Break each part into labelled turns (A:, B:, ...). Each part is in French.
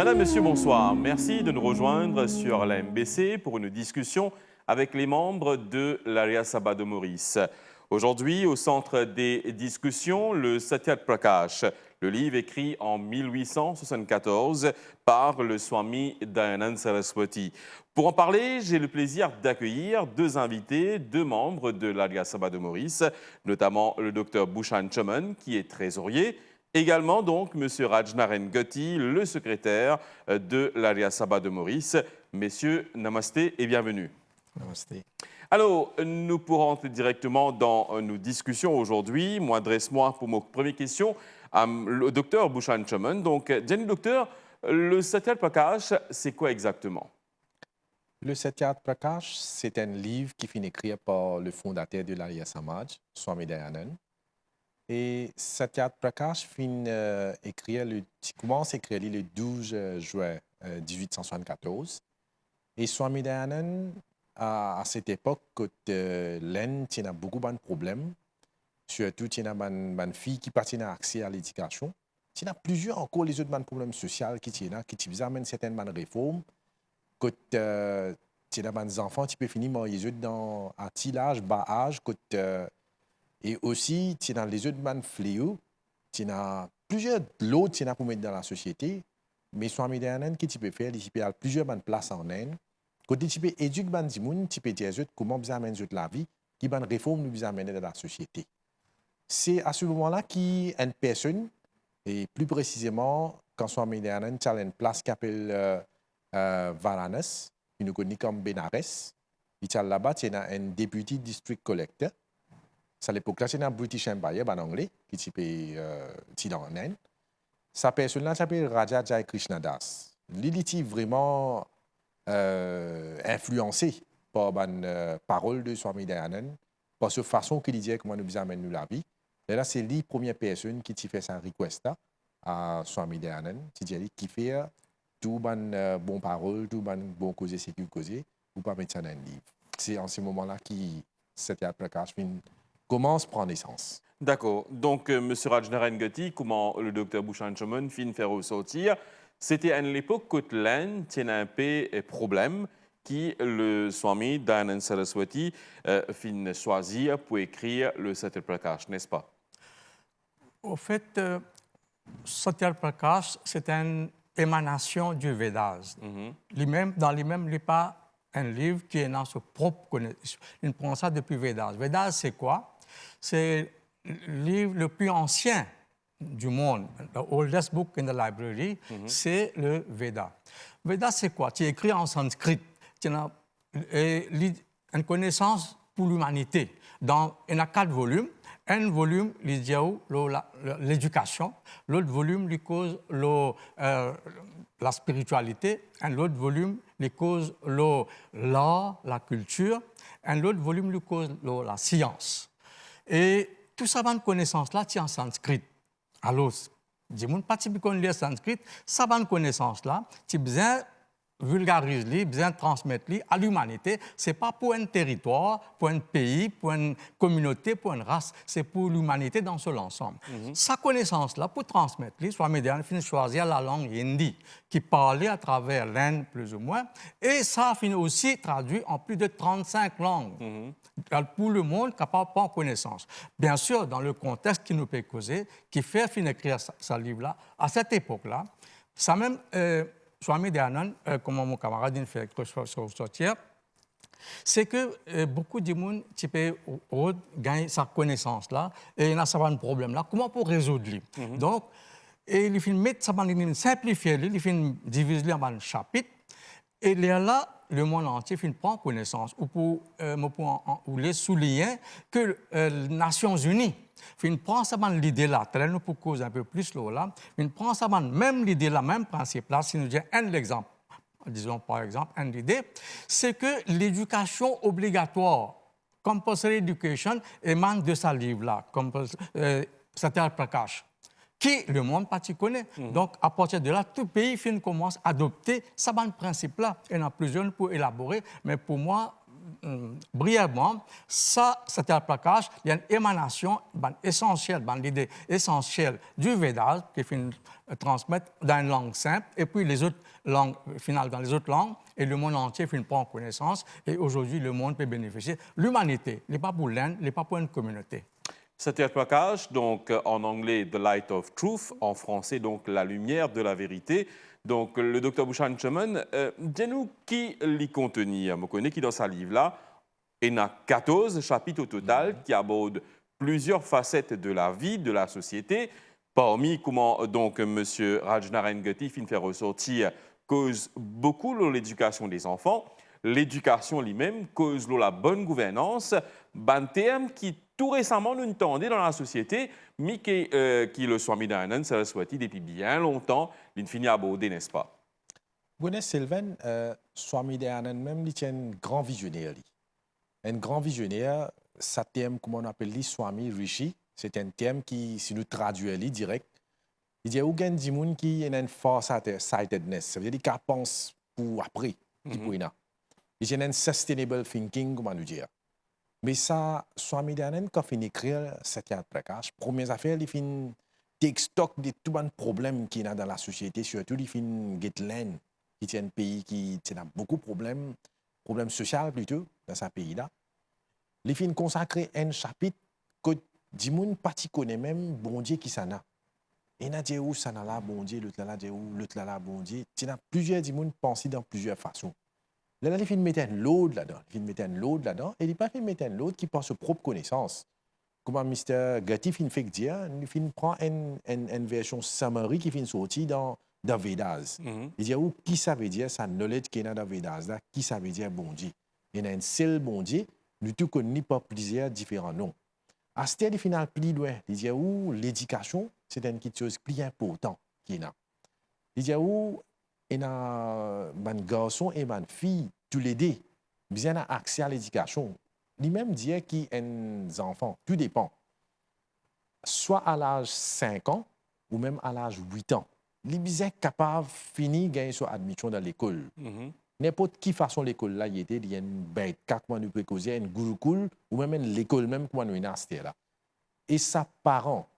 A: Madame, Monsieur, bonsoir. Merci de nous rejoindre sur la MBC pour une discussion avec les membres de l'Arya Sabha de Maurice. Aujourd'hui, au centre des discussions, le Satyat Prakash, le livre écrit en 1874 par le Swami Dayanand Saraswati. Pour en parler, j'ai le plaisir d'accueillir deux invités, deux membres de l'Arya Sabha de Maurice, notamment le docteur Bhushan Choman, qui est trésorier. Également, donc, M. Rajnaren Gotti, le secrétaire de l'Arya Sabha de Maurice. Messieurs, namasté et bienvenue.
B: Namasté.
A: Alors, nous pourrons entrer directement dans nos discussions aujourd'hui. Moi, adresse-moi pour ma première question au docteur Bhushan Choman. Donc, Jenny, docteur, le Satyat Prakash, c'est quoi exactement?
B: Le Satyat Prakash, c'est un livre qui finit écrit par le fondateur de l'Arya Samaj, Swami Dayanand. Et Satyat Prakash commence à écrire le 12 juin 1874. Et Swami Dayanand, à cette époque, l'Inde a beaucoup de problèmes, surtout il y a une fille qui n'a pas accès à l'éducation. Il y a plusieurs encore les autres problèmes sociaux qui amènent certaines réformes. Il y a des enfants qui peuvent finir dans un petit âge, bas âge. Et aussi, il y a les autres fléaux, il y a plusieurs lots pour mettre dans la société. Mais Swami Dayanand, qui peut faire, il peut avoir plusieurs places en Inde. Quand tu peux éduquer les gens, tu peux dire comment vous amenez la vie, qui une réforme nous amener dans la société. C'est à ce moment-là qu'une personne, et plus précisément, quand Swami Dayanand a une place qui s'appelle Varanasi, qui nous connaît comme Benares. Là-bas, il y a un député district collector. À l'époque-là, c'est un British Empire, en anglais, qui est dans l'Inde. Sa personne-là s'appelle Raja Jai Krishnadas. Il était vraiment influencé par la parole de Swami Dayanand, par cette façon qu'il disait comment nous amène la vie. Et là, c'est la première personne qui fait sa request à Swami Dayanand, qui fait tout les bonnes paroles, tout les bonnes causes, c'est qu'il cause, ou pas mettre ça dans un livre. C'est en ce moment-là que Satyat Prakash commence à prendre naissance.
A: D'accord. Donc, M. Rajnaren Gotti, comment le docteur Bhushan Choman finit faire ressortir, c'était à l'époque que l'Inde tenait un peu problème qui le Swami Dayanand Saraswati finit choisir pour écrire le Satyat Prakash, n'est-ce pas?
C: Au fait, Satyat Prakash, c'est une émanation du Vedas. Dans lui-même, il n'est pas un livre qui est dans sa propre connaissance. Il prend ça depuis Vedas. Vedas, c'est quoi? C'est le livre le plus ancien du monde. The oldest book in the library, c'est le Veda. Veda, c'est quoi? Tu écris en sanskrit. Tu as une connaissance pour l'humanité. Il y a 4 volumes. Un volume, l'éducation. L'autre volume, il cause la spiritualité. Un autre volume, il cause l'art, la culture. Un autre volume, il cause la science. Et tout ça, bonne connaissance-là, c'est en sanskrit. Alors, les gens pas connaissent le sanskrit, ça bonne connaissance-là, tu besoin vulgariser, besoin transmettre à l'humanité. Ce n'est pas pour un territoire, pour un pays, pour une communauté, pour une race, c'est pour l'humanité dans son ensemble. Sa connaissance-là, pour transmettre, Swami Dayanand finit choisir la langue hindi, qui parlait à travers l'Inde, plus ou moins, et ça finit aussi traduit en plus de 35 langues. Pour le monde capable de prendre connaissance. Bien sûr, dans le contexte qui nous peut causer, qui fait finir écrire ce livre-là, à cette époque-là, ça même, Swami Dayanand, comme mon camarade dit, fait sortir, c'est que beaucoup de monde gagne sa connaissance-là, et il a un problème-là. Comment pour résoudre? Donc, il faut mettre ça dans simplifier, il faut diviser en chapitres, et là, le monde entier prend connaissance, ou pour les souligner que les Nations Unies prend l'idée-là, nous pour causer un peu plus là, prend même l'idée-là, même principe-là, si nous disons un exemple, disons par exemple, une idée, c'est que l'éducation obligatoire, compulsory education, émane de ce livre-là, Satyat Prakash, qui le monde parti connaît. Donc, à partir de là, tout pays commence à adopter ce principe-là. Il y en a plusieurs pour élaborer, mais pour moi, brièvement, ça, c'était un placage, il y a une émanation essentielle, l'idée essentielle du Védas qui fait transmettre dans une langue simple, et puis les autres langues, finalement, dans les autres langues, et le monde entier fait une prend connaissance, et aujourd'hui, le monde peut bénéficier. L'humanité n'est pas pour l'Inde, n'est pas pour une communauté.
A: C'était le placage, donc en anglais The Light of Truth, en français donc La lumière de la vérité. Donc le docteur Bhushan Chaman, dis-nous qui l'y contenait. Je connais qui dans sa livre-là, il y a 14 chapitres au total qui abordent plusieurs facettes de la vie, de la société. Parmi comment donc M. Rajnarayan Gatti fait ressortir cause beaucoup de l'éducation des enfants. L'éducation lui-même cause la bonne gouvernance, un terme qui tout récemment nous entendait dans la société, mais qui le Swami Dayananda Saraswati depuis bien longtemps, il finit à aborder, n'est-ce pas?
B: Bonnet Sylvain, Swami Dayananda même, il tient un grand visionnaire. Un grand visionnaire, ça terme, comme on appelle lui, Swami Rishi, c'est un terme qui, si nous traduisons direct, il dit qu'il y a des gens qui ont une far-sightedness, ça veut dire qu'ils pensent pour après, il y a un sustainable thinking, comment nous dire. Mais ça, Swami Dayananda, quand il écrit Satya Prakash, première affaire, il fait take stock de tous les problèmes qu'il y a dans la société, surtout il fait get land, qui est un pays qui a beaucoup de problèmes sociaux plutôt, dans ce pays-là. Il fait consacrer un chapitre que des gens ne connaissent même, bon Dieu, qui s'en a. Et il y a des gens qui s'en a là, bon Dieu, l'autre là, l'autre là, bon Dieu. Il y a plusieurs gens qui pensent dans plusieurs façons. Là, il fait mettre un load là-dedans. Il fait mettre un load là-dedans. Et il pas fait mettre un load qui pense aux propres connaissances. Comme Mr. Gatti fait dire, il prend une version summary qui fait sortir dans Vedas. Il dit, qui ça veut dire, ça knowledge qui est dans Vedas, là, qui ça veut dire bon Dieu. Il y a un seul bon Dieu, nous tout connaissons pas plusieurs différents noms. À ce stade final, plus loin, il dit, l'éducation, c'est une chose plus importante qu'il y a. Il dit, et un garçon et une fille, tous les deux, bien accès à l'éducation. Lui-même dit qu'il y a des enfants, tout dépend. Soit à l'âge 5 ans ou même à l'âge 8 ans. Il est capable de finir de gagner son admission dans l'école. N'importe qui façon l'école là, il y a une bête, comment nous pouvons causer, une gurukul ou même l'école, même comment nous sommes là. Et sa parents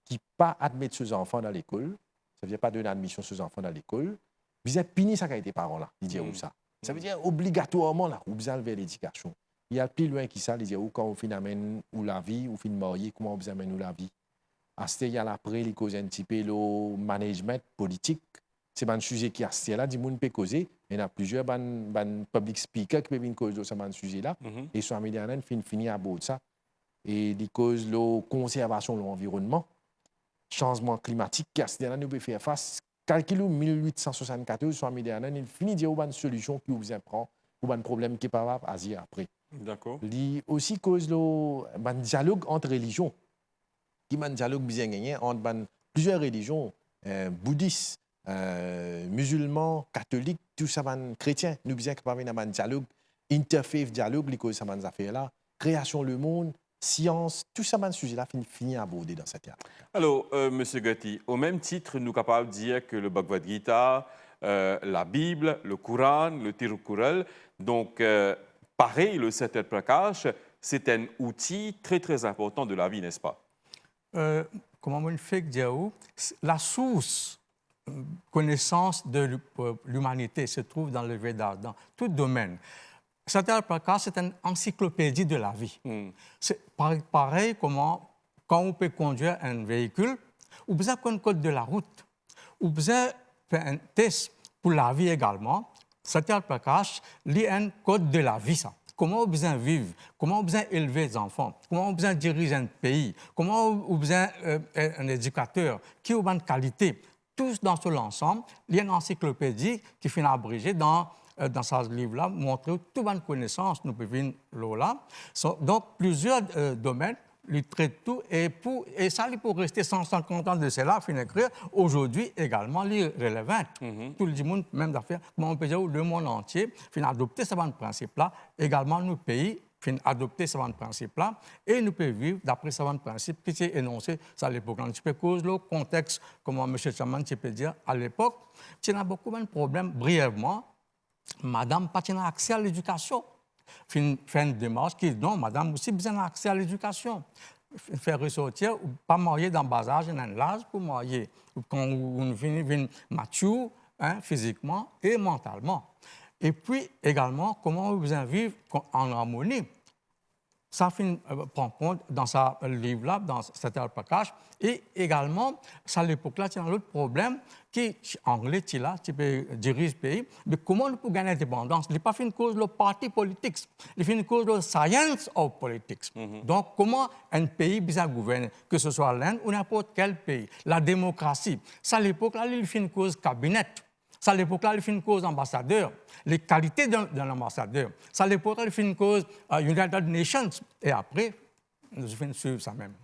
B: qui pas admettre ses enfants dans l'école, ça veut dire pas donner admission à ses enfants dans l'école, vous avez puni ça qui a été parents là, il dit où ça. Ça veut dire obligatoirement là, vous avez vers l'éducation. Il y a plus loin qui ça, il dit où quand on finit amène ou la vie, ou finit marier, comment vous amène la vie. À ce il y a après, il cause un petit peu le management politique. C'est un sujet qui a ce là, du monde peut causer. Il y a plusieurs public speakers qui peuvent causer de ce sujet là. Et Swami Dayananda finit à bout de ça. Et il cause la conservation de l'environnement, changement climatique qui a ce là, nous peut faire face. Calcul 1874, Swami Dayananda, il finit de dire une solution qui vous apprend pour un problème qui est pas à dire après.
A: D'accord.
B: Il aussi cause le dialogue entre religions. Qui est un dialogue bien gagné entre plusieurs religions, bouddhistes, musulmans, catholiques, tout ça, chrétiens. Nous sommes capables d'avoir un dialogue, interfaith dialogue, les causes de ces affaires-là, création le monde, science, tout ça, ce sujet-là finit à aborder dans cette ère.
A: Alors, M. Gatti, au même titre, nous sommes capables de dire que le Bhagavad Gita, la Bible, le Coran, le Tirukkural, donc pareil, le Satya Prakash, c'est un outil très très important de la vie, n'est-ce pas?
C: Comment on fait dire la source connaissance de l'humanité se trouve dans le Védas, dans tout domaine. Satya Prakash, c'est une encyclopédie de la vie. C'est pareil comment, quand on peut conduire un véhicule, on a besoin d'un code de la route, on a besoin faire un test pour la vie également. Satya Prakash lit un code de la vie, ça. Comment on a besoin de vivre, comment on a besoin d'élever les enfants, comment on a besoin de diriger un pays, comment on a besoin d'un éducateur, qui a une qualité. Tous dans ce ensemble, il y a une encyclopédie qui finit abrégée dans ce livre-là, montrer toute bonne connaissance, nous pouvons là. Donc, plusieurs domaines, il traite tout, et ça, il peut rester 150 ans de cela, fin écrire, aujourd'hui également, il est relevant. Tout le monde, même d'affaires, comment on peut dire, le monde entier, fin adopter ce principe-là, également nos pays, fin adopter ce principe-là, et nous pouvons vivre d'après ce principe qui est énoncé à l'époque. Un petit peu cause le contexte, comme M. Chaman peut dire, à l'époque, il y a beaucoup de problèmes, brièvement. Madame n'a pas accès à l'éducation. fait une démarche qui dit non, madame aussi besoin d'accès à l'éducation. Faire ressortir, ou pas marier dans le bas âge, dans l'âge pour marier. Quand on vient mature, hein, physiquement et mentalement. Et puis également, comment vous vivre en harmonie. Ça prend compte dans ce livre-là, dans cet Prakash. Et également, à l'époque-là, il y a un autre problème qui, anglais, qui peut diriger le pays, mais comment on peut gagner l'indépendance? Il n'est pas fait une cause de la party politics, il fait une cause de la science of politics. Donc, comment un pays bisa gouverner, que ce soit l'Inde ou n'importe quel pays? La démocratie. Ça, à l'époque-là, il fait une cause cabinet. Ça, à l'époque-là, il fait une cause ambassadeur. Les qualités d'un ambassadeur. Ça, à l'époque-là, il fait une cause United Nations. Et après, nous faisons suivre ça même.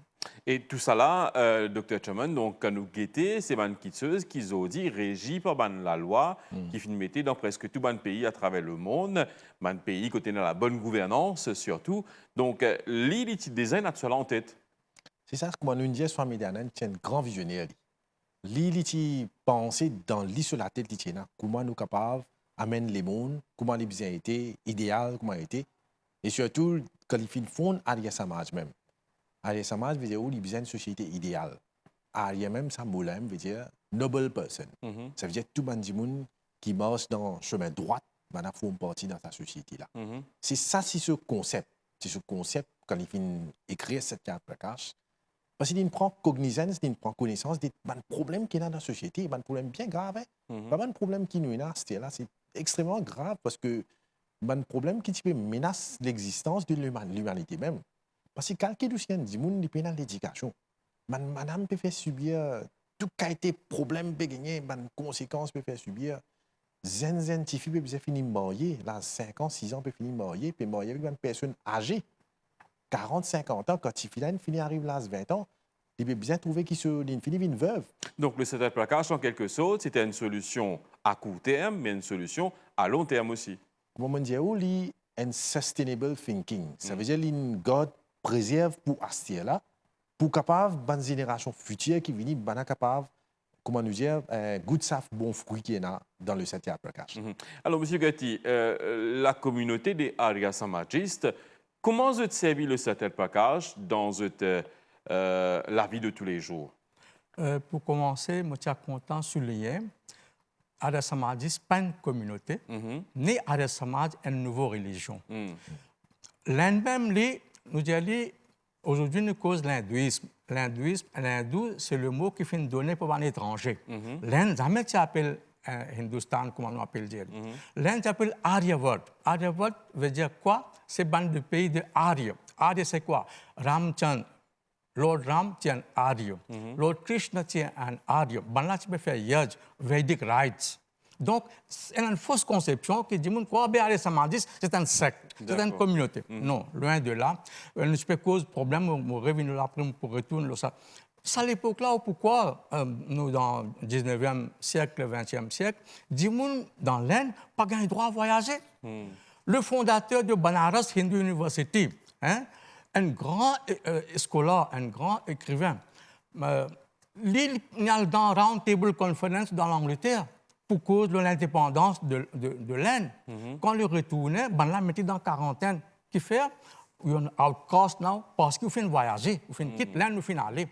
A: Et tout ça là, Dr. Chaman, donc, quand nous guettons, c'est une quitteuse qui ont dit régie par la loi, qui finit mettre dans presque tout le pays à travers le monde, un pays côté dans la bonne gouvernance surtout. Donc, l'idée design a tout cela en tête.
B: C'est ça, comme on dit, Swami Dayananda, c'est un grand visionnaire. L'idée penser dans l'issue la tête, comment nous sommes capables d'amener les mondes, comment les besoins étaient, idéal, comment été. Et surtout, quand il fait fond, Arya Samaj même. Arya Samaj veut dire où il besoin d'une société idéale. Arya même, ça veut dire noble person. Ça veut dire tout le monde qui marche dans le chemin droit, il faut une partie dans sa société-là. C'est ça, c'est ce concept. C'est ce concept, quand il fait écrire cette carte Prakash, parce qu'il prend cognizance, il prend connaissance des problèmes qu'il y a dans la société, des problèmes bien graves. Pas de problème qui nous là, c'est extrêmement grave parce que un problème qui menace l'existence de l'humanité même. Parce que quelqu'un dit monde dépend de l'éducation. Madame peut faire subir tout qualité problème peut gagner, conséquences peut faire subir. Zen tifi peut finir marié, là 5 ans, 6 ans peut finir marié, puis marié avec une personne âgée. 40, 50 ans, quand il finit arrive là à 20 ans, il peut bien trouver qu'il finit une veuve.
A: Donc, le setup placage, en quelque sorte, c'était une solution à court terme, mais une solution à long terme aussi.
B: Comme on dit, il y a un sustainable thinking. Ça veut dire que God préserve pour acheter là, pour capable, bonne génération future qui vient, ben capable, comment nous dire, good saf, bon fruit qui est là dans le setup placage.
A: Alors, M. Gatti, la communauté des Arya Samajistes, comment vous servi le setup placage dans la vie de tous les jours?
C: Pour commencer, je suis content de souligner Arya Samaj, ce n'est pas une communauté, ni Arya Samaj, une nouvelle religion. L'Inde même, nous disons, aujourd'hui, nous cause l'hindouisme. L'hindou, c'est le mot qui fait une donnée pour un étranger. L'Inde, jamais tu appelles Hindustan, comme on appelle dire. L'Inde s'appelle Aryavard. Aryavard veut dire quoi? C'est bande de pays de Arya. Arya, c'est quoi? Ramchandra. Lord Ram tient Arya. Lord Krishna tient un Arya. Banla, tu peux faire Yaj, Vedic rites. Donc, c'est une fausse conception qui dit que Arya Samadhi, c'est un secte, c'est une communauté. Non, loin de là. Nous peut cause problème, on revient là pour retourner ça. C'est à l'époque-là pourquoi nous, dans le 19e siècle, le 20e siècle, disons dans l'Inde, pas gagné droit à voyager. Le fondateur de Banaras Hindu University, hein, un grand scolaire, un grand écrivain, il y a dans Round Table Conference dans l'Angleterre pour cause de l'indépendance de l'Inde. Quand il retournait, il mettait dans quarantaine. Qui fait? Il y a un outcast now parce qu'il fait voyager, il fait quitte l'Inde, il fait aller.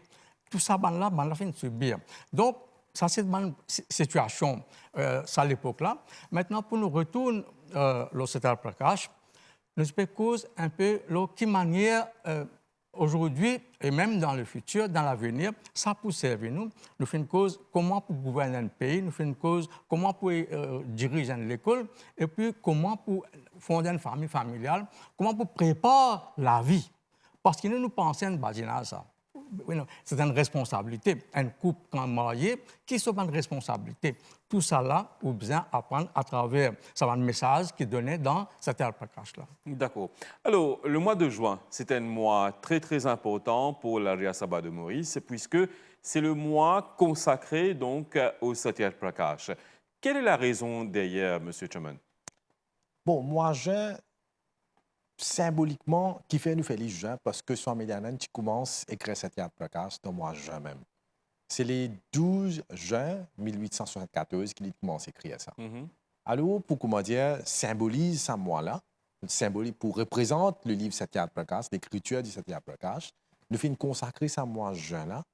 C: Tout ça, il fait subir. Donc, ça, c'est une situation à l'époque-là. Maintenant, pour nous retourner au Setar Prakash, nous cause un peu qui manière aujourd'hui et même dans le futur, dans l'avenir, ça peut servir nous. Nous faisons une cause comment pour gouverner un pays, nous faisons une cause comment pour diriger l'école et puis comment pour fonder une famille familiale, comment pour préparer la vie. Parce que nous pensons à une ça. C'est une responsabilité. Un couple quand marié, qui sont une responsabilité. Tout ça là, vous besoin apprendre à travers un message qui est donné dans cet Prakash là.
A: D'accord. Alors, le mois de juin, c'est un mois très très important pour l'Arya Sabha de Maurice, puisque c'est le mois consacré donc au Satya Prakash. Quelle est la raison derrière, M. Chaman?
B: Bon, moi, symboliquement, qui fait nous félix juin, parce que Swami Dayananda commence à écrire Satya Prakash dans le mois de juin même. C'est le 12 juin 1874 qu'il commence à écrire ça. Alors, pour comment dire, symbolise ce mois-là, symbolique, pour représenter le livre Satyat Prakash, l'écriture du Satyat Prakash. Nous faisons consacrer ça, moi, jeune-là,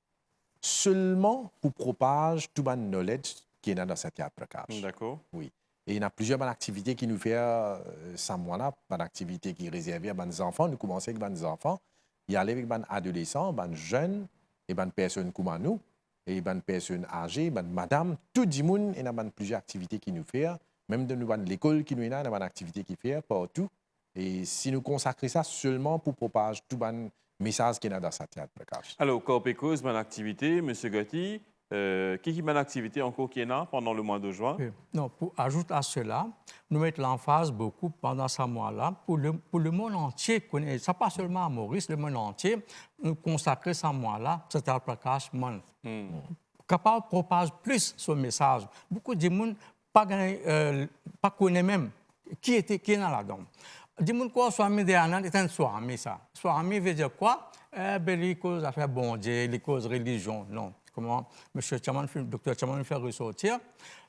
B: seulement pour propager tout le knowledge qui est dans Satyat Prakash.
A: D'accord.
B: Oui. Et il y a plusieurs bonnes activités qui nous font ça, moi-là, bonnes activités qui sont réservées à des enfants. Nous commençons avec des enfants, y aller avec des adolescents, des jeunes, et des personnes comme nous, et des personnes âgées, des madames, tout le monde, il y a plusieurs activités qui nous font. Même dans l'école qui nous a, il y a des activités qui fait partout. Et si nous consacrons ça seulement pour propager tout le message qui est dans Satyat Prakash.
A: Alors, Corpécos, bonne activité, M. Gotti. Qui est bonne activité encore qui est là pendant le mois de juin?
C: Non, pour ajouter à cela, nous mettons l'emphase beaucoup pendant ce mois-là pour le monde entier. Ça pas seulement à Maurice, le monde entier, nous consacrer ce mois-là, Satyat Prakash Month. Capable de propager plus ce message. Beaucoup de gens pas connaissent même qui est là-dedans. Des gens qui Swami Dayananda est un Swami, ça. Swami veut dire quoi? Les causes affaires bon Dieu, les causes religion, non. Comment M. Chaman, Dr. Chaman fait ressortir.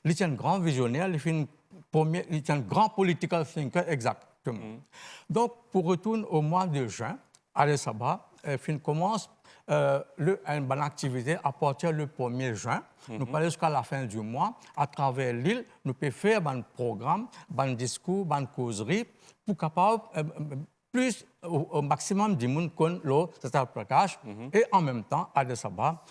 C: Il est un grand visionnaire, il est un grand political thinker, exactement. Donc, pour retourner au mois de juin, Addis Ababa, il commence une bonne activité à partir du 1er juin. Nous parlons jusqu'à la fin du mois. À travers l'île, nous pouvons faire un programme, un discours, une causerie pour capable plus au maximum de monde qu'on le Satyat Prakash et en même temps Addis Ababa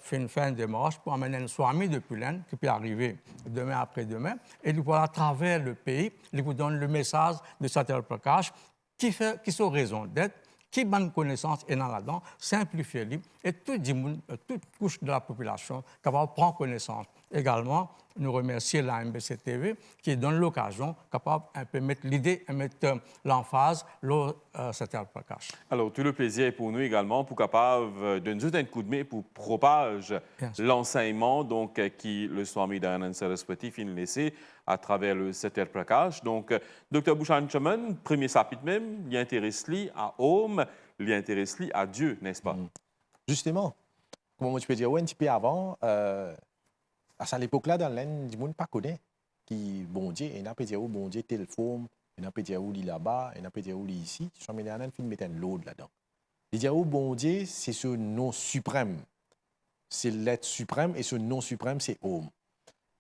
C: fait une démarche pour amener un Swami de Pulen qui peut arriver demain après-demain et lui à travers le pays, il vous donne le message de Satyat Prakash qui sont raison d'être, qui bonne connaissance est dans là-dedans, simplifier et toute couche de la population capable de prendre connaissance. Également, nous remercions la MBC TV qui donne l'occasion capable un peu mettre l'idée et mettre l'emphase le Satyat Prakash.
A: Alors, tout le plaisir est pour nous également pour capable de nous donner un coup de main pour propager l'enseignement donc qui le Swami Dayananda Saraswati finit laissé à travers le Satyat Prakash. Donc, Dr. Bhushan Chaman, premier chapitre même, il intéresse à Om, il intéresse à Dieu, n'est-ce pas?
B: Justement, comment tu peux dire, un petit peu avant, à cette époque-là, dans l'Inde, du monde pas connaît qui bon Dieu, et n'a pas dire où bon Dieu telle forme, et n'a pas dire où il là-bas, et n'a pas dire où il ici. Swami Dayananda film mettre un lot là-dedans. Il dit où bon Dieu, c'est ce nom suprême, c'est l'être suprême, et ce nom suprême, c'est Om.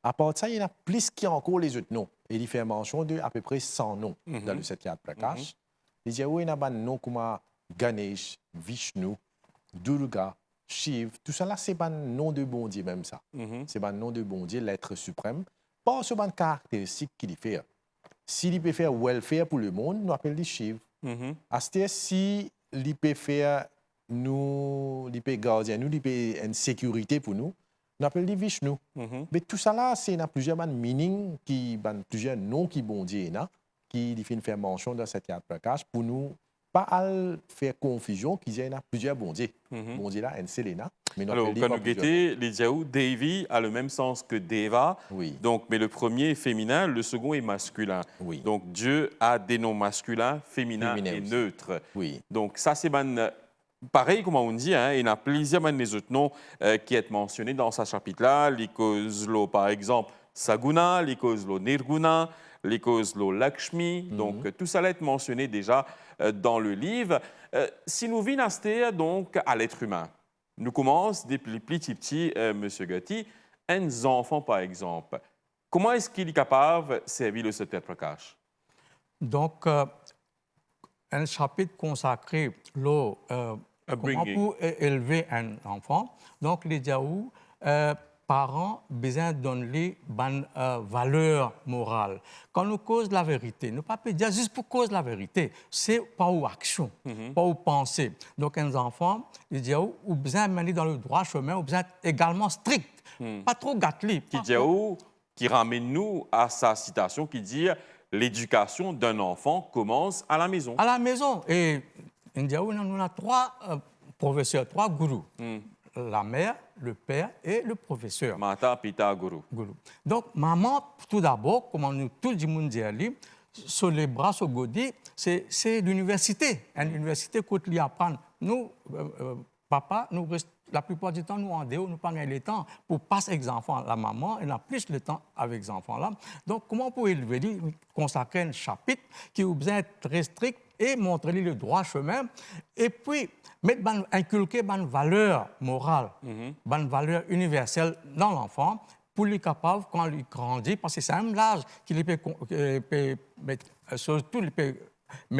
B: À part de ça, il y en a plus qui encore les autres noms. Et il fait mention de à peu près 100 noms dans le Satyat Prakash. Il dit où il y a des noms comme Ganesh, Vishnu, Durga, Shiv, tout ça là, c'est pas un nom de bon Dieu même ça. C'est pas un nom de bon Dieu, l'être suprême. Pas sur une caractéristique qu'il fait. S'il peut faire welfare pour le monde, nous appelons Shiv. C'est-à-dire si il peut faire nous, il peut garder nous, il peut une sécurité pour nous, nous appelons Vishnu. Mais tout ça là, c'est plusieurs meanings, plusieurs noms qui bon Dieu qui fait faire mention dans cette Prakash pour nous. Pas à faire confusion qu'il y a plusieurs bons dieux. Bon Dieu là, un Selena.
A: Alors, quand nous guettons, les Diaou, Devi a le même sens que Deva.
B: Oui.
A: Donc, mais le premier est féminin, le second est masculin.
B: Oui.
A: Donc, Dieu a des noms masculins, féminins et
B: aussi.
A: neutres.
B: Oui.
A: Donc, ça, c'est pareil, comme on dit, il y a plusieurs des autres noms qui sont mentionnés dans ce chapitre-là. L'Ikozlo, par exemple, Saguna, l'Ikozlo Nirguna, l'Ikozlo Lakshmi. Donc, tout ça va être mentionné déjà dans le livre. Si nous venons donc à l'être humain, nous commençons depuis les petits, M. Gotti, un enfant par exemple. Comment est-ce qu'il est capable de servir le Satyat Prakash?
C: Donc, un chapitre consacré comment pour élever un enfant. Donc, les Diaou, parents besoin de donner une valeur morale. Quand nous causons la vérité, nous ne pouvons pas dire juste pour cause la vérité, c'est pas aux actions, pas aux pensées. Donc, un enfant, il dit ou besoin de mener dans le droit chemin, ou besoin également strict, pas trop gâtelé.
A: Qui ramène nous à sa citation qui dit l'éducation d'un enfant commence à la maison.
C: À la maison. Et nous avons trois professeurs, trois gourous. La mère, le père et le professeur.
A: Mata, Pita, Guru.
C: Donc, maman, tout d'abord, comme tout le monde dit, sur les bras, sur Godi, c'est l'université. Une université qu'on lui apprend. Nous, papa, la plupart du temps, nous en dehors, nous pas le temps pour passer avec les enfants. La maman, elle a plus le temps avec les enfants-là. Donc, comment on peut élever, consacrer un chapitre qui a besoin d'être très strict et montrer le droit chemin, et puis inculquer une valeur morale, une valeur universelle dans l'enfant, pour lui capable, quand il grandit, parce que c'est un l'âge qu'il peut mettre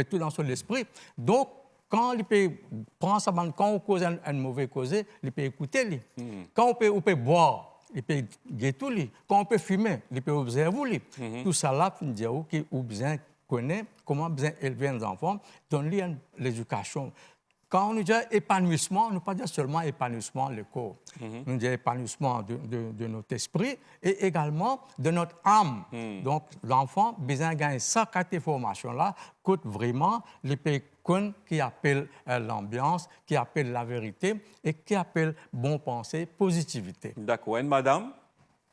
C: tout dans son esprit. Donc, quand il peut prendre sa bande, quand on cause un mauvais causé, il peut écouter lui. Quand on peut boire, il peut guetter lui. Quand on peut fumer, il peut observer lui. Tout ça là, il dit qu'on besoin connaître comment bien élever les enfants, donner l'éducation. Quand on dit épanouissement, nous ne pas dire seulement épanouissement le corps. Nous disons épanouissement de notre esprit et également de notre âme. Donc, l'enfant a besoin de gagner cette information-là, coûte vraiment les pécons qui appellent l'ambiance, qui appellent la vérité et qui appellent bon pensée, positivité.
A: D'accord. Et madame,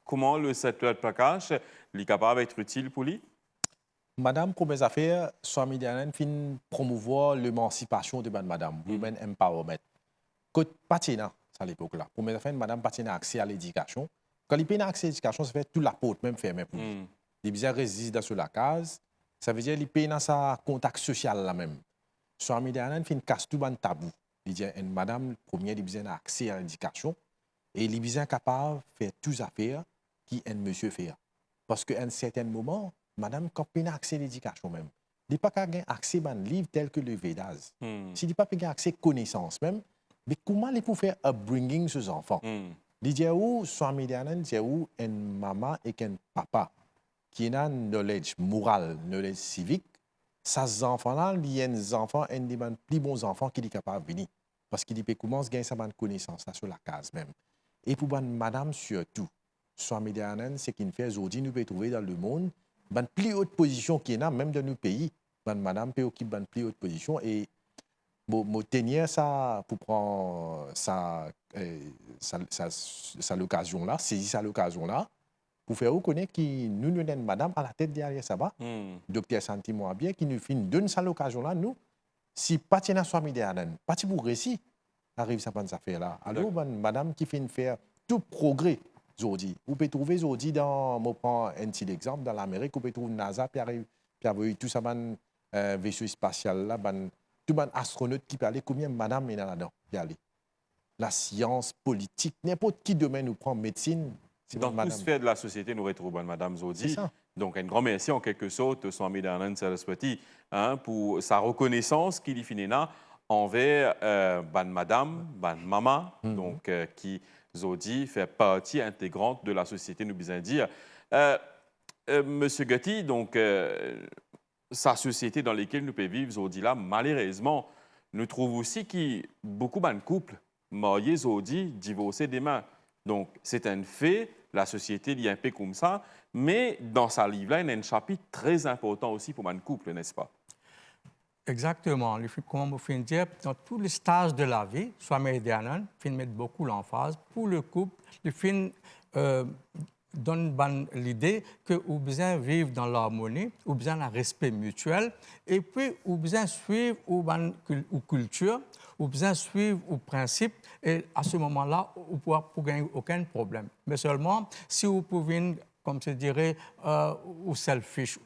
A: comment le secteur de plaquage est capable d'être utile pour lui?
B: Madame, pour mes affaires, Swami Dayanand fin promouvoir l'émancipation de madame, women empowerment. Côte patina, à l'époque là. Pour mes affaires, madame patina accès à l'éducation. Quand il a accès à l'éducation, ça fait tout la porte même fermée pour lui. Il besoin réside dans la case, ça veut dire qu'il paye dans sa contact social là même. Swami Dayanand fin casse tout ban tabou. Il dit madame première il besoin accès à l'éducation et il besoin capable de faire toutes les affaires qui un monsieur fait. Parce qu'à un certain moment madame, quand il a accès à l'éducation même, il n'a pas accès à un livre tel que le Vedas. S'il n'a pas accès à connaissance même, mais comment il peut faire upbringing ces enfants? Il dit où Swami Dayanand dit où une maman et un papa qui a une knowledge moral, knowledge civique, ces enfants-là, il y a des enfants, des plus bons enfants qui sont capables de venir. Parce qu'il peut commencer à gagner sa connaissance sur la case même. Et pour madame surtout, Swami Dayanand, ce qu'il fait aujourd'hui, nous pouvons trouver dans le monde, une plus haute position qu'il y a, même dans nos pays, madame peut occuper une plus haute position. Et je tenir ça pour prendre l'occasion-là, saisir l'occasion-là, pour faire reconnaître que nous avons madame à la tête derrière ça. Docteur Santi Moabien, qui nous donne ça l'occasion-là, nous, si Patina Swami Dayanand, pas pour réussir, arrive ça dans cette affaire-là. Alors, madame qui fait faire tout progrès. Aujourd'hui. Vous pouvez trouver aujourd'hui dans, je prends un petit exemple, dans l'Amérique, vous pouvez trouver NASA, puis arrive tout ça, vaisseau spatial là, tout les astronautes qui parlent, combien de madame est là-dedans, la science, politique, n'importe qui domaine nous prend, médecine.
A: Dans toute sphère de la société, nous retrouvons madame Zodi. Donc, un grand merci en quelque sorte, Swami Dayanand Saraswati, pour sa reconnaissance qu'il y finit là envers madame, maman, donc qui Zodi fait partie intégrante de la société, nous besoin dire. Monsieur Gatti, donc, sa société dans laquelle nous pouvons vivre, Zodi là, malheureusement, nous trouvons aussi que beaucoup de couples mariés, Zodi, divorcés demain. Donc, c'est un fait, la société est un peu comme ça, mais dans sa livre-là, il y a un chapitre très important aussi pour un couple, n'est-ce pas?
C: Exactement. Comme vous finissez dire, dans tous les stages de la vie, Swami Dayanand met beaucoup l'emphase pour le couple. Le film donne l'idée que vous besoin vivre dans l'harmonie, vous besoin un respect mutuel, et puis vous besoin suivre ou culture, vous besoin suivre ou principe, et à ce moment-là, vous pouvez pas gagner aucun problème. Mais seulement si vous pouvez, comme je dirais, ou selfish,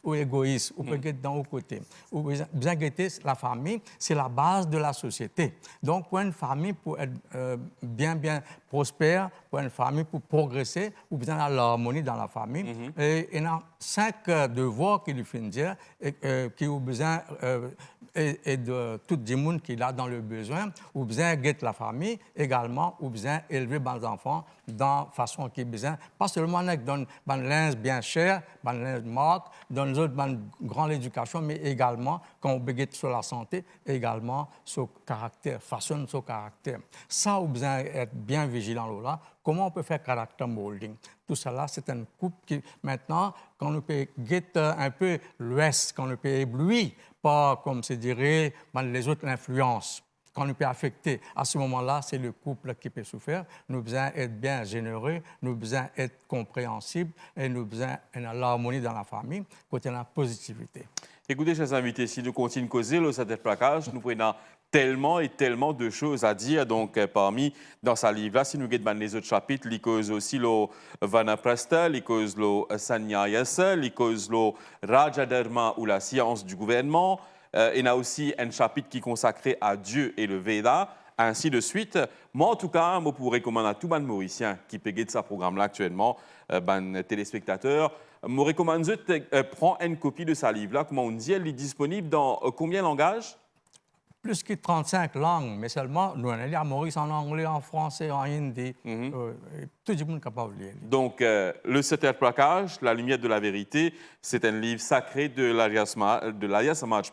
C: ou égoïste, ou peut-être dans vos côtés. Ou bien guetter la famille, c'est la base de la société. Donc, pour une famille, pour être bien prospère, pour une famille, pour progresser, ou besoin de l'harmonie dans la famille. Et il y a 5 devoirs qu'il faut dire, qui ont besoin et de tout le monde qui a dans le besoin, ou besoin guetter la famille, également, ou besoin élever les enfants dans la façon qu'ils ont besoin. Pas seulement avec un linge bien cher, un linge marque, dans une grande éducation, mais également, quand on regarde sur la santé, également sur le caractère, façon de son caractère. Ça, on a besoin d'être bien vigilant là. Comment on peut faire caractère molding? Tout cela, c'est un couple qui, maintenant, quand on peut guetter un peu l'Ouest, quand on peut éblouir par, comme se dirait, les autres influences, quand nous peut affecter, à ce moment-là, c'est le couple qui peut souffrir. Nous besoin être bien généreux, nous besoin être compréhensibles et nous besoin l'harmonie dans la famille, côté la positivité.
A: Écoutez, chers invités, si nous continuons à causer le satellite plaquage, nous prenons tellement et tellement de choses à dire. Donc, parmi dans sa livre-là, si nous regardons les autres chapitres, il cause aussi le Vanaprastha, il cause le Sannyasa, il cause le Rajadharma ou la science du gouvernement. Il y a aussi un chapitre qui est consacré à Dieu et le Veda, ainsi de suite. Moi, en tout cas, je pourrais recommander à tout le Mauricien qui peut de ce programme-là actuellement, téléspectateurs, je recommande de prendre une copie de sa livre-là. Comment on dit, elle est disponible dans combien de langages?
C: Plus que 35 langues, mais seulement nous allons lire à Maurice en anglais, en français, en hindi. Tout le monde est capable de lire.
A: Donc, le satellite plaquage, La lumière de la vérité, c'est un livre sacré de l'Arya Samaj,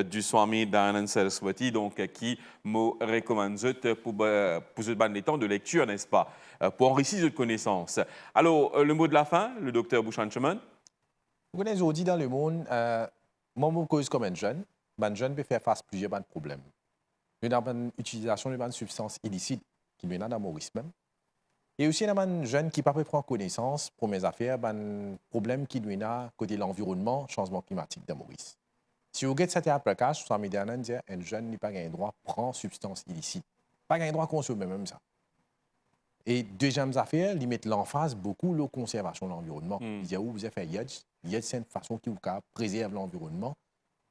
A: du Swami Dayananda Saraswati, donc qui me recommande pour ce ban temps de lecture, n'est-ce pas, pour enrichir de connaissances. Alors, le mot de la fin, le docteur Bouchan-Cheman.
B: Vous connaissez aujourd'hui dans le monde, moi, je cause comme un jeune. Un jeune peut faire face à plusieurs problèmes. Il y a l'utilisation de substances illicites qui mènent dans Maurice même. Et aussi, il y a un jeune qui ne peut pas prendre connaissance pour mes affaires, un problème qui lui a côté de l'environnement, changement climatique dans Maurice. Si vous regardez cette application, Swami Dayananda dit un jeune n'a pas le droit de prendre substances illicites. Pas le droit de consommer même ça. Et deuxième affaire, il met l'emphase beaucoup sur la conservation de l'environnement. Il dit où vous avez fait Yedj, c'est une façon qui vous préserve l'environnement.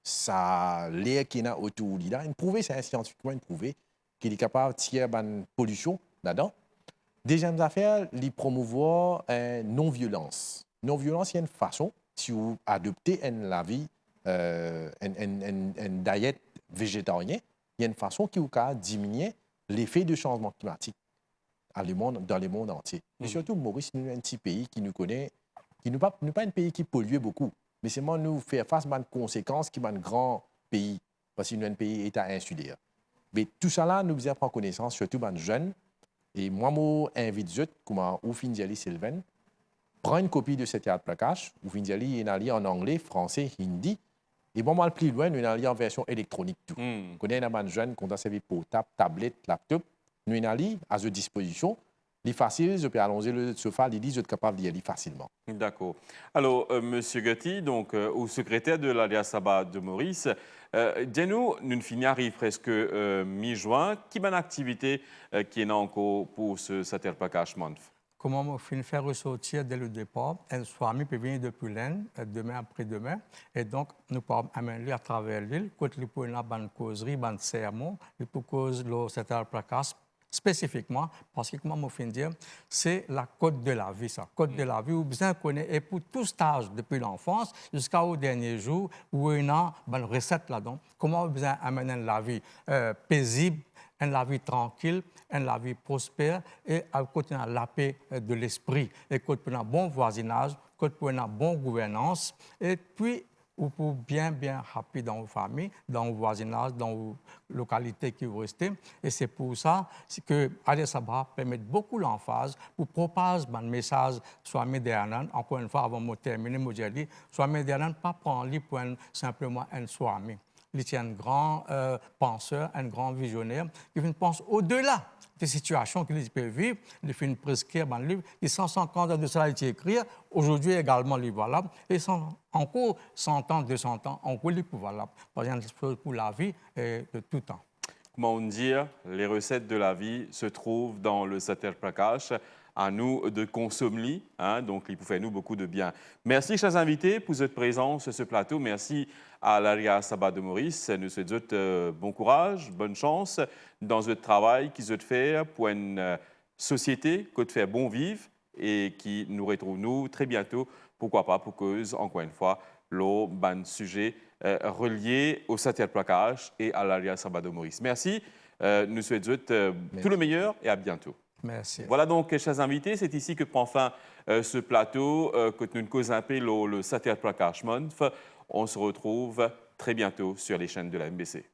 B: Ça, l'air qui est autour de là, c'est scientifiquement prouvé qu'il est capable de tirer la pollution là-dedans. Deuxième affaire, il promouvoir non-violence. Non-violence, c'est une façon, si vous adoptez la vie, une diète végétarienne, il y a une façon qui vous diminuer l'effet du changement climatique dans le monde entier. Et surtout, Maurice, nous sommes un petit pays qui nous connaît, qui n'est pas un pays qui pollue beaucoup. Mais c'est moi nous faire face à des conséquences qui sont un grand pays, parce que nous sommes un pays État insulaire. Mais tout ça là, nous devons prendre connaissance, surtout les jeunes. Et moi, je invite comme Oufindiali Sylvain, prendre une copie de cette plaquage. Oufindiali est en anglais, français, hindi. Et bon, moi, plus loin, nous sommes en version électronique. Nous connaissons des jeunes qui ont servi portable, tablette, laptop. Nous sommes à leur disposition. C'est facile, je peux allonger le sofa, je suis capable d'y aller facilement.
A: D'accord. Alors, M. Gatti, donc, au secrétaire de l'Alliance Sabah de Maurice, dis-nous, nous finissons presque mi-juin. Quelle est l'activité qui est encore pour ce satellite plaquage month?
C: Comment on faire ressortir dès le départ? Un Swami peut venir depuis l'Inde, demain après-demain, et donc nous pouvons amener à travers l'île, quand il peut y avoir une causerie, un sermon, il peut causer le satellite plaquage spécifiquement, parce que, comme je dire, c'est la côte de la vie, ça. Côte de la vie, où besoin connaître, et pour tout stage, depuis l'enfance jusqu'au dernier jour, où il y a une recette là-dedans, comment besoin amener la vie paisible, une vie tranquille, une vie prospère, et à côté de la paix de l'esprit, et côté de un bon voisinage, côté de une bonne gouvernance, et puis, ou pour bien happy dans vos familles, dans vos voisinages, dans vos localités qui vous restez. Et c'est pour ça que Alliance Sabah permet beaucoup l'emphase pour propager un message Swami Dayananda. Encore une fois, avant de terminer, je dis, Swami Dayananda pas prendre pour simplement un Swami. Il est un grand penseur, un grand visionnaire qui pense au-delà des situations qu'il peut vivre. Il fait une prescrire dans le livre. Et 150 ans de cela, il écrit. Aujourd'hui également, il est valable. Et encore 100 ans, 200 ans, encore il est valable. Par exemple, pour la vie de tout temps.
A: Comment on dit, les recettes de la vie se trouvent dans le satellite plaquage. À nous de consommer, donc il peut faire nous beaucoup de bien. Merci, chers invités, pour votre présence sur ce plateau. Merci à l'Alliance Sabah de Maurice. Nous souhaitons bon courage, bonne chance dans votre travail qu'ils ont fait pour une société qui fait bon vivre et qui nous retrouve nous très bientôt, pourquoi pas, pour cause, encore une fois, le ban sujet relié au satellite plaquage et à l'Alliance Sabah de Maurice. Merci. Nous souhaitons tout le meilleur et à bientôt.
C: Merci.
A: Voilà donc, chers invités, c'est ici que prend fin ce plateau que nous causons un peu le satellite plaquage month. On se retrouve très bientôt sur les chaînes de la MBC.